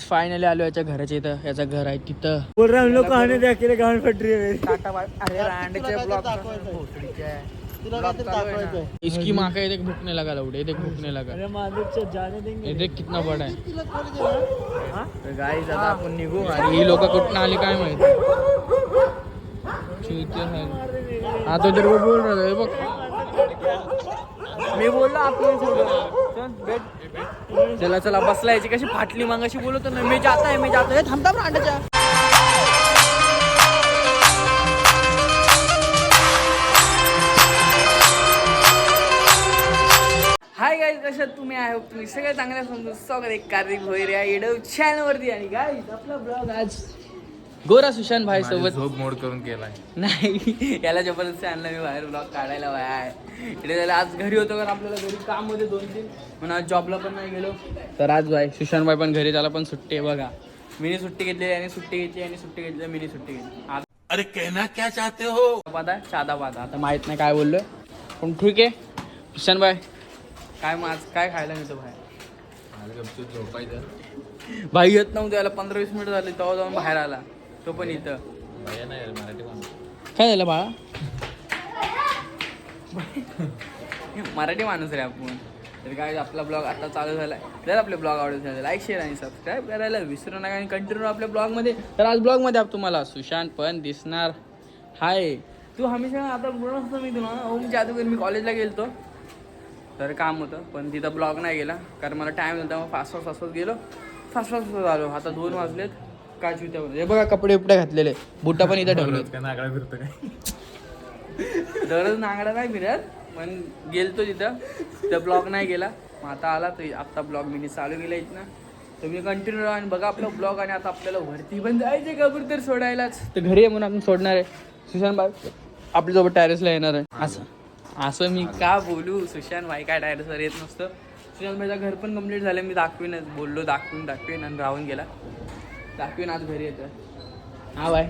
Finally आलो याच्या घराच्या इथं. याचं घर आहे तिथं. बोल रहा हम लोग को आने दे अकेले गांव फट रही है टाटा बाय. अरे रांडचे ब्लॉग इसकी माँ का देख भूखने लगा लौटे. देख भूखने लगा. अरे मालिक जाने देंगे. देख कितना बड़ा है. गाइस आता आपण निघू. आणि ही लोक कुठून आली काय माहिती. हा तो तेरे को बोल रहा है बघ. मी बोललो आपण चला चला बसला. याची कशी फाटली मागाशी बोलत ना. मी जाता है थांबता रांडच्या. हाय गाईज, कशात तुम्ही आहे. तुम्ही सगळे चांगल्या समजून स्वागत एक कार्तिक भोईर या येडव चॅनलवरती. आणि गाईज आपला ब्लॉग आज गोरा सुशांत भाई सोबत झोप मोड करून केलाय. नाही याला जबरदस्ती आणलं मी बाहेर ब्लॉग काढायला. आहे इकडे त्याला आज घरी होतो कारण आपल्याला घरी काम मध्ये 2-3 म्हणून आज जॉबला पण नाही गेलो. तर आज भाई सुशांत भाई पण घरी. त्याला पण सुट्टी आहे बघा. मीनी सुट्टी घेतली आणि सुट्टी घेतली आणि सुट्टी घेतली. मीनी सुट्टी घेतली. आज अरे कहना क्या चाहते हो. साधा पादा आता माहित नाही काय बोललोय पण ठीक आहे. सुशांत भाई काय मग आज काय खायला मिळतं बाहेर. झोपायचं भाई येत नव्हतं. याला 15-20 मिनिट झाले तेव्हा जाऊन बाहेर आला. तो पण इथं भैया नाही मराठी माणूस. काय झालं बाळा. मराठी माणूस रे आपण. तर काय आपला ब्लॉग आता चालू झालाय. जर आपले ब्लॉग आवडत असेल लाईक शेअर आणि सबस्क्राईब करायला विसरू नका. आणि कंटिन्यू आपल्या ब्लॉगमध्ये. तर आज ब्लॉगमध्ये तुम्हाला सुशांत पण दिसणार. हाय तू हमेशा आता बोलत असतो मी तुला ओम जादूगर. मी कॉलेजला गेलतो तर काम होतं पण तिथं ब्लॉग नाही गेला कारण मला टाईम होता. मग फास्ट गेलो. फास्ट आलो. आता 2 वाजलेत. काय चिवत्यामध्ये हे बघा कपडे उपडे घातलेले. बुट्टा पण इथं ठेवले. नागडा फिरतो काय. दररोज नांगडा नाही फिरत पण गेलतो तिथं ब्लॉग नाही गेला. मग आता आला तर आत्ता ब्लॉग मी चालू केला इथनं. तुम्ही कंटिन्यू राहा आणि बघा आपला ब्लॉग. आणि आता आपल्याला वरती पण जायचे कबूतर सोडायलाच. तर घरी आहे म्हणून आपण सोडणार आहे. सुशांत भाई आपल्यासोबत टॅरेसला येणार आहे. असं मी का बोलू. सुशांत भाई काय टॅरेसवर येत नसतं. सुशांत भाईचं घर पण कंप्लीट झालं. मी दाखवीनच बोललो दाखवीन आणि राहून गेला. दाखवीन आज घरी येतं. हा बाय.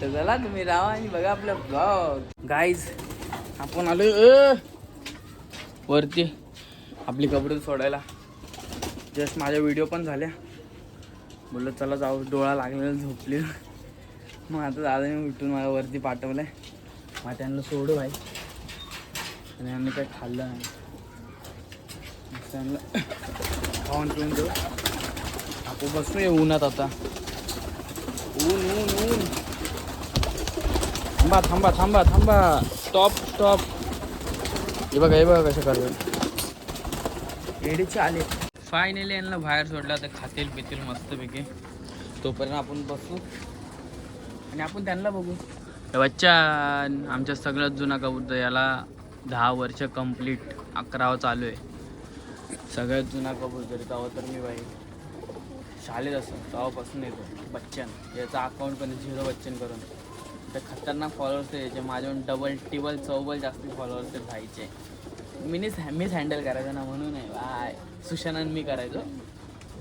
तर चला तुम्ही राहा आणि बघा आपलं ब्लॉग. गाईज आपण आलो वरती आपली कपडे सोडायला. जस्ट माझ्या व्हिडिओ पण झाल्या. बोललो चला जाऊ. डोळा लागलेला झोपले. मग आता दादाने उठून मला वरती पाठवलंय. मग त्यांना सोडू भाई. आणि आम्ही काही खाल्लं नाही. त्यांना खाऊन पिऊन देऊ. आपण बसू ये उन्हात आता. ऊन थांबा. स्टॉप. हे बघा कसं करतो. एडीचे आले. फायनली यांना बाहेर सोडला तर खातील पितील मस्तपैकी. तोपर्यंत आपण बसू आणि आपण त्यांना बघू. बच्चा आमच्या सगळ्यात जुना कबूतर. याला 10 वर्ष कंप्लीट. 11वा चालू आहे. सगळ्यात जुना कबूतर. तेव्हा तर मी बाई शाळेत असतो तेव्हापासून येतो. बच्चन याचा अकाउंट पण 0 बच्चन करून. तर खतरनाक फॉलोअर्स यायचे. माझ्याहून डबल टिबल चौबल जास्त फॉलोअर्स ते व्हायचे. मीच हँडल करायचं ना म्हणून आहे बाय. सुशांत मी करायचो.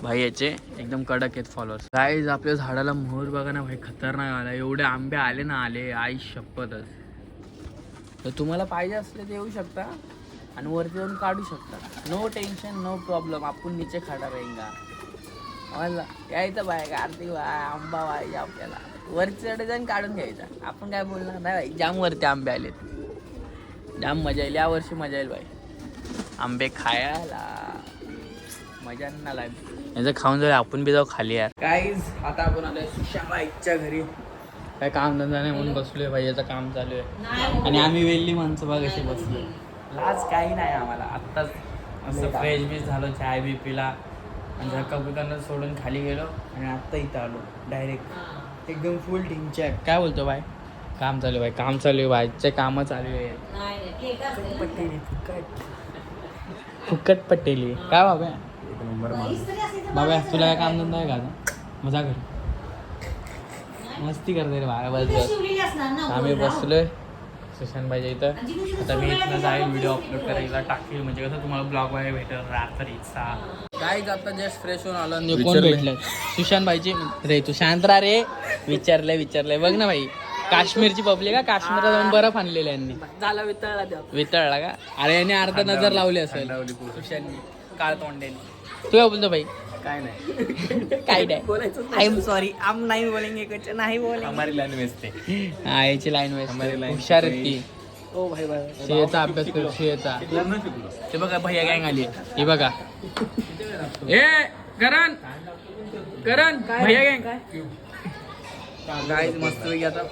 भाई याचे एकदम कडक आहेत फॉलोअर्स. गाईज आपल्या झाडाला मोहर बघा ना भाई. खतरनाक आला. एवढे आंबे आले आई शपथच. तर तुम्हाला पाहिजे असले तर येऊ शकता आणि वरती जाऊन काढू शकता. No tension no problem. आपण नीचे खाडा रहेगा. मला यायचं बाय कार्तिक बाय आंबा पाहिजे आपल्याला. वरती चढ जाऊन काढून घ्यायचा. आपण काय बोलणार नाही भाई. जाम वरती आंबे आलेत. जाम मजा येईल. या वर्षी मजा येईल भाई आंबे खायला. मजा नाही लागली. याचं खाऊन जाऊ. आपण बी जाऊ खाली यार. काहीच आता आपण आलोय सुशांत भाईच्या घरी. काय काम धंदा नाही म्हणून बसलोय भाई. याचं काम चालू आहे आणि आम्ही वेल्ली माणसं बघ अशी बसलोय. लाज काही नाही आम्हाला. आत्ताच असं फ्रेश बीस झालो. चाय बी पिला आणि जर कबूतरांना सोडून खाली गेलो आणि आत्ता इथं आलो डायरेक्ट. एकदम फुल टीम चॅक. काय बोलतो बाय. काम चालू आहे काम चालू आहे. बायचे कामं चालू आहे. फुकट पटेली काय बाबा. बाबा तुला काय काम धंदा आहे का. मजा कर मस्ती करते रे बाबा. बस आम्ही बसलोय सुशांत भाईच्या इथं. आता मी इथनं जाईल व्हिडिओ अपलोड करायला टाकेल. म्हणजे कसं तुम्हाला ब्लॉग वगैरे भेटेल रात्रीचा. गाईज आता जस्ट फ्रेश होऊन आलो. कोण भेटलं सुशांत भाईची. रे तू शांत राहा रे. विचारलंय बघ ना भाई. काश्मीरची पब्लिक का. काश्मीरला जाऊन बर्फ आणलेला यांनी. झाला वितळला का. अरे यांनी अर्धा नजर लावली असेल सुशांतनी काळ तोंड्याने. तू काय बोलतो भाई? काय नाही काय नाही बोलायचं आय एम सॉरी आम नाही बोलेंगे कुछ नहीं बोलेंगे. हमारी लैंग्वेज थे. हा याची लाईन हमारी वेस्ट line हुशार आहेत ती. ओ भाई भाई शेचा अभ्यास कर शेचा. पूर्ण शिकलो. हे बघा भैया गँग आली. हे बघा ए करण करण भैया गँग काय मस्त पैकी आता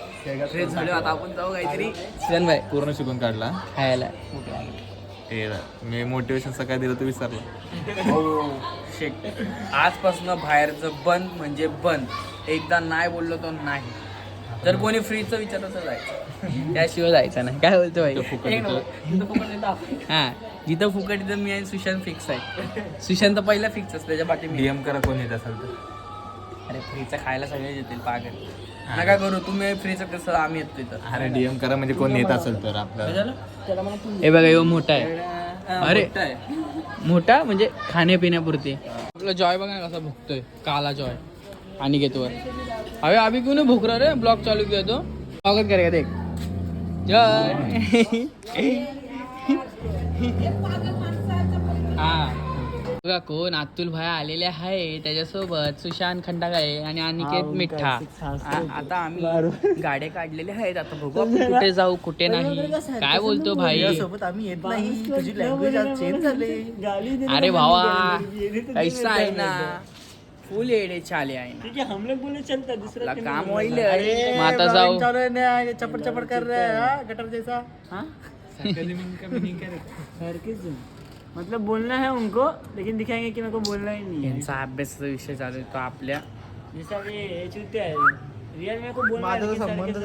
फ्रेश झालो. आता आपण जाऊ काहीतरी सुशांत भाई पूर्ण शिकून काढला. खायला. हे मी मोटिवेशन सकाळी दिलं तर विसरलो. आजपासून बाहेरचं बंद म्हणजे बंद. एकदा नाही बोललो तर नाही. जर कोणी फ्रीचं विचारलं तर जायचं, त्याशिवाय जायचं नाही. काय बोलतो भाई? हा जिथं फुकट तिथं मी आणि सुशांत फिक्स आहे. सुशांत पहिला फिक्स असतं, त्याच्या पाठी मी. डीएम करा कोण येत असेल तर. अरे फ्रीचं खायला सगळे येतील पागल. नका करू तुम्ही फ्रीचं कसं आम्ही येतो इथं. अरे डीएम करा म्हणजे कोण येत असेल तर आपल्याला. हे बघा यो मोठा आहे. अरे मोठा म्हणजे खाण्यापिण्यापुरती. आपला जॉय बघा ना कसा भुकतोय. काला जॉय आणि घेतो अरे अभी क्यों नहीं भूक रहा रे. ब्लॉग चालू किया तो स्वागत करेगा देख जॉय. हा बघा कोण अतुल भाई आलेले आहे. त्याच्यासोबत सुशांत खंडागळे आणि अनिकेत मिठ्ठा. आता आम्ही गाड्या काढलेल्या आहेत. आता बघू आपण कुठे जाऊ कुठे नाही. काय बोलतो भाई? सोबत आम्ही येत नाही. तुझी लँग्वेज आज चेंज झाली. अरे भावा ऐसा आहे ना फुल येडे चाले आहे ना. ठीक है हम लोग बोले चलता दूसरा आपला काम होईल. अरे मग आता जाऊ. चालू है ना ये चपड़ चपड़ कर रहा है हाँ, गटर जैसा हाँ? हर किस मतलब बोलना है उनको लेकिन दिखाएंगे कि मेरे को बोलना ही नहीं है. यांचा अभ्यासाचा विषय चालू आहे तो आपल्या. जैसा ये चुते है रियल मेरे को बोलना है. माझा संबंध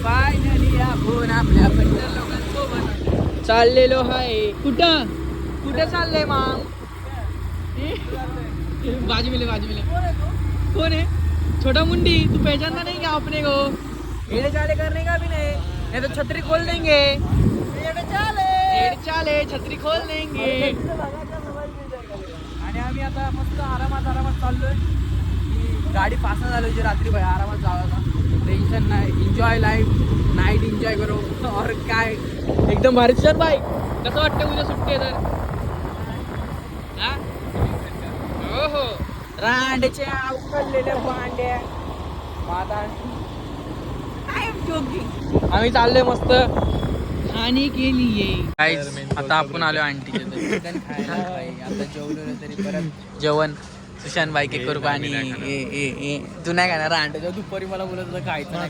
फायनली आपण आपल्या बंडर लोकांसोबत चाललेलो आहे. कुठं कुठं चाललंय मग? बाजू मिले कौन है? छोटा मुंडी तू पहचानना नहीं क्या अपने को? एड़े चाले करने का भी नहीं तो छतरी खोल देंगे. एड़े चाले छतरी खोल देंगे. आणि आम्ही आता मस्त आरामात चाललोय. गाडी पासना झाली होती रात्री भाई. आरामात जावा टेन्शन नाही. एन्जॉय लाईफ नाईट एन्जॉय करू. और काय एकदम भारी. सर बाई कसं वाटतं उद्या सुट्टी आहे तर? हा? हो हो रांडच्या उकळलेल्या भांड्या माता. आम्ही चाललोय मस्त खाणे के लिए. आता आपण आलो आंटीच्या घरी चिकन खायला भाई. आता जेवलो तरी परत जेवण सुशांत बाई के करू. आणि तू नाही खाणार अंड्याच्या. दुपारी मला बोलत होतं खायचं नाही.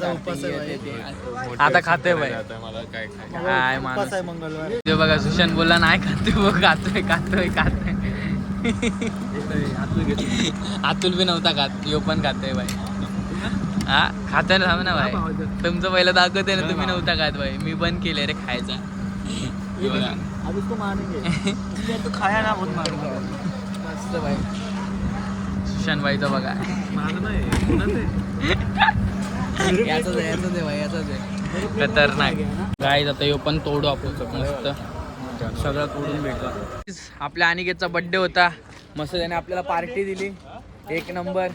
आता खातोय बाई. मला काय खायचं. काय माणूस आहे मंगळवार. ते बघा सुशांत बोलला नाही खातोय. अतुल बी नव्हता खात. यो पण खातोय बाई. हा खातोय ना ना भाई. तुमचं पहिलं दाखवते ना तुम्ही नव्हता खात भाई. मी बंद केलंय रे खायचा. अब इसको मारेंगे. तो खाया ना बहुत मारेंगे. मस्त भाई सुशांत भाईचा बघा. याचाच आहे भाई. खतरनाक गाईज. आता यो पण तोडू आपण मस्त सगळं तोडून भेटतो. आपल्या अनिकेतचा बर्थडे होता. मस्त त्याने आपल्याला पार्टी दिली. एक नंबर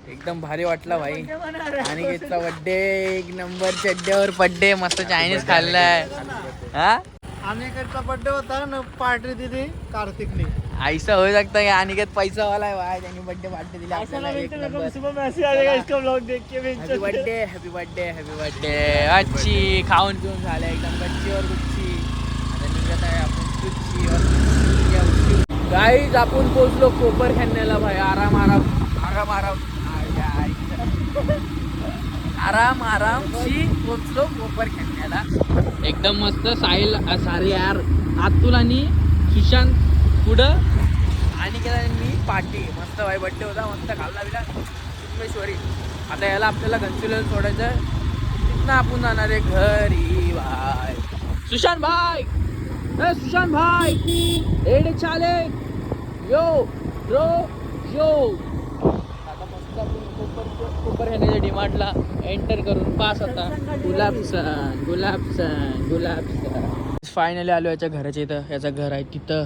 एकदम भारी वाटला भाई. अनिकेतचा बर्थडे एक नंबर. चड्ड्यावर पड्डे मस्त चायनीज खाल्लाय. हा अनिकेतचा बर्थडे होता ना पार्टी दिली कार्तिकने. ऐसा हो सकता है अनिकेत पैसा वाला है भाई. त्यांनी बर्थडे पार्टी दिली आपल्याला एक नंबर. सुबह मैसेज आएगा इसका ब्लॉग देख के. Happy birthday. अच्छी खाऊन पिऊन झालं एकदम गच्चीवर गुच्ची. आता निघत आहे आपण गुच्ची. गाईज आपण पोचलो कोपर खाण्याला भाई. आरामशी पोचलो कोपर खाण्याला. एकदम मस्त. साहिल सारे यार अतुल आणि सुशांत पुढं आणि मी पार्टी मस्त भाई. बड्डे होता मस्त खाल्ला बिला उमेश्वरी. आता याला आपल्याला घनसुलीला सोडायचं. तिथनं आपण जाणार आहे घरी भाई. सुशांत भाई एडे चाले यो ब्रो यो. आता मस्त आपण कोपर खाण्याच्या डिमांडला एंटर करून पास होता. गुलाबसन. फायनली आलो याच्या घराच्या इथं. याचं घर आहे तिथं.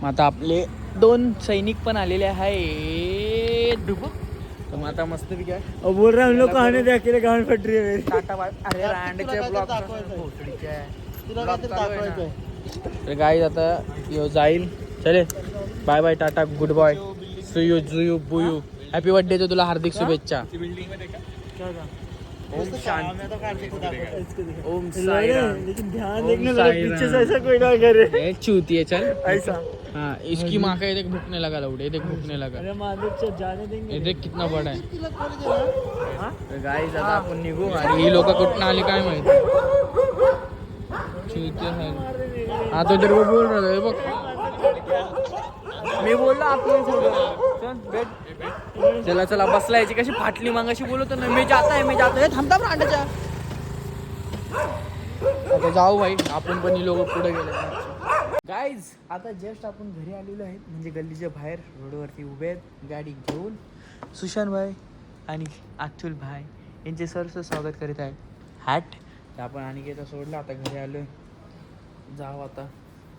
मग आता आपले 2 सैनिक पण आलेले आहेत. मग आता मस्त बी काय बोल रहा हम लोग कहानी दे अकेले गांड फट रही है मेरी. Tata bye. अरे रांडचे ब्लॉग तर गाईज आता यो जाईल. चले बाय बाय टाटा गुड बॉय सुयू जुयू बुयू. हॅपी बर्थडे तो तुला हार्दिक शुभेच्छा. ओम शांती ओम साईराम. लेकिन ध्यान ओम देखना जरा साईराम. पीछे से ऐसा कोई ना करे ए, चूती है चल. ऐसा. हाँ इसकी माँ का ये देख भूखने लगा लौड़े. ये देख भूखने लगा. अरे माधव जाने देंगे. ये देख कितना बड़ा है. हाँ? गाईज आता आपण निघू आणि ही लोक कुठून आली काय माहिती. चूती है. हाँ तो तेरे को बोल रहा था. हे बघ मी बोललो आपण चला चला बसला. याची कशी फाटली मागाशी बोलतो ना मी जाता है थांबता अंड्याच्या. आता जाऊ भाई आपण पण ही लोक पुढे गेले. गाईज आता जस्ट आपण घरी आलेलो आहेत म्हणजे गल्लीच्या बाहेर रोडवरती उभे आहेत गाडी घेऊन. सुशांत भाई आणि अतुल भाई यांचे सरचं स्वागत करीत आहे. हॅट तर आपण अनिकेता सोडला. आता घरी आलोय. जाऊ आता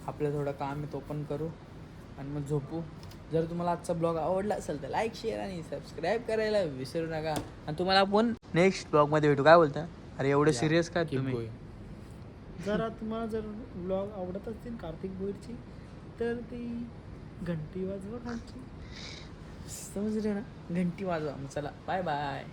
आपलं थोडं काम आहे तो पण करू आणि मग झोपू. जर तुम्हाला आजचा ब्लॉग आवडला असेल तर लाईक शेअर आणि सबस्क्राईब करायला विसरू नका. आणि तुम्हाला आपण नेक्स्ट ब्लॉगमध्ये भेटू. काय बोलता. अरे एवढे सिरियस काय तुम्ही. जरा तुम्हाला जर ब्लॉग आवडत असतील कार्तिक भोईरची तर ती घंटी वाजवा खालची. समजले ना. घंटी वाजवा. चला बाय बाय.